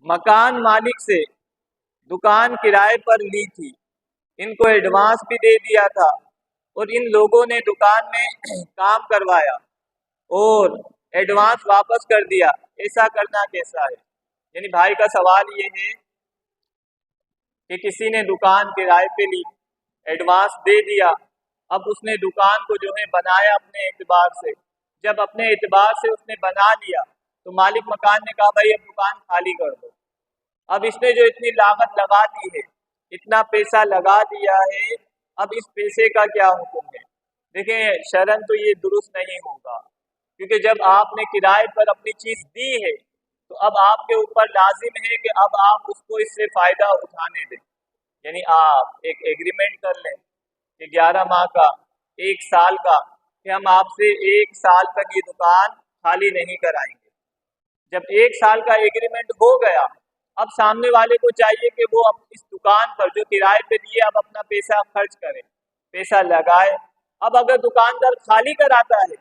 मकान मालिक से दुकान किराए पर ली थी, इनको एडवांस भी दे दिया था और इन लोगों ने दुकान में काम करवाया और एडवांस वापस कर दिया, ऐसा करना कैसा है? यानी भाई का सवाल ये है कि किसी ने दुकान किराए पे ली, एडवांस दे दिया, अब उसने दुकान को जो है बनाया अपने एतबार से। जब अपने एतबार से उसने बना लिया तो मालिक मकान ने कहा भाई अब दुकान खाली कर दो। अब इसने जो इतनी लागत लगा दी है, इतना पैसा लगा दिया है, अब इस पैसे का क्या हुक्म है? देखें, शरन तो ये दुरुस्त नहीं होगा, क्योंकि जब आपने किराए पर अपनी चीज़ दी है तो अब आपके ऊपर लाजिम है कि अब आप उसको इससे फ़ायदा उठाने दें। यानी आप एक एग्रीमेंट कर लें कि 11 माह का, 1 साल का, कि हम आपसे 1 साल तक ये दुकान खाली नहीं कराएंगे। जब 1 साल का एग्रीमेंट हो गया, अब सामने वाले को चाहिए कि वो अब इस दुकान पर जो किराए पे दिए अब अपना पैसा खर्च करे, पैसा लगाए। अब अगर दुकानदार खाली कराता है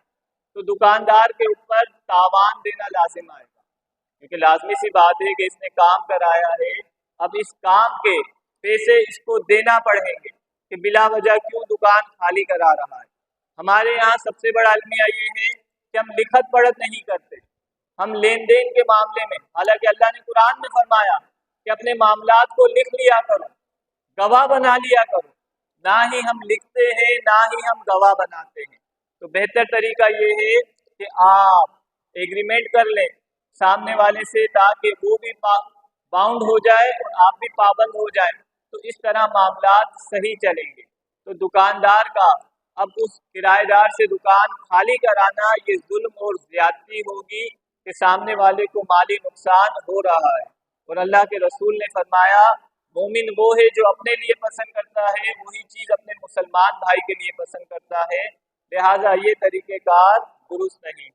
तो दुकानदार के ऊपर तावान देना लाजिम आएगा, क्योंकि लाजमी सी बात है कि इसने काम कराया है, अब इस काम के पैसे इसको देना पड़ेंगे कि बिला वजह क्यों दुकान खाली करा रहा है। हमारे यहाँ सबसे बड़ा अलमिया ये है कि हम लिखत पढ़त नहीं करते, हम लेन देन के मामले में, हालांकि अल्लाह ने कुरान में फरमाया कि अपने मामलात को लिख लिया करो, गवाह बना लिया करो, ना ही हम लिखते हैं ना ही हम गवाह बनाते हैं। तो बेहतर तरीका ये है कि आप एग्रीमेंट कर लें सामने वाले से, ताकि वो भी बाउंड हो जाए और आप भी पाबंद हो जाए, तो इस तरह मामलात सही चलेंगे। तो दुकानदार का अब उस किराएदार से दुकान खाली कराना ये जुल्म और ज्यादती होगी कि सामने वाले को माली नुकसान हो रहा है। और अल्लाह के रसूल ने फरमाया मोमिन वो है जो अपने लिए पसंद करता है वही चीज़ अपने मुसलमान भाई के लिए पसंद करता है, लिहाजा ये तरीक़ेकार दुरुस्त नहीं है।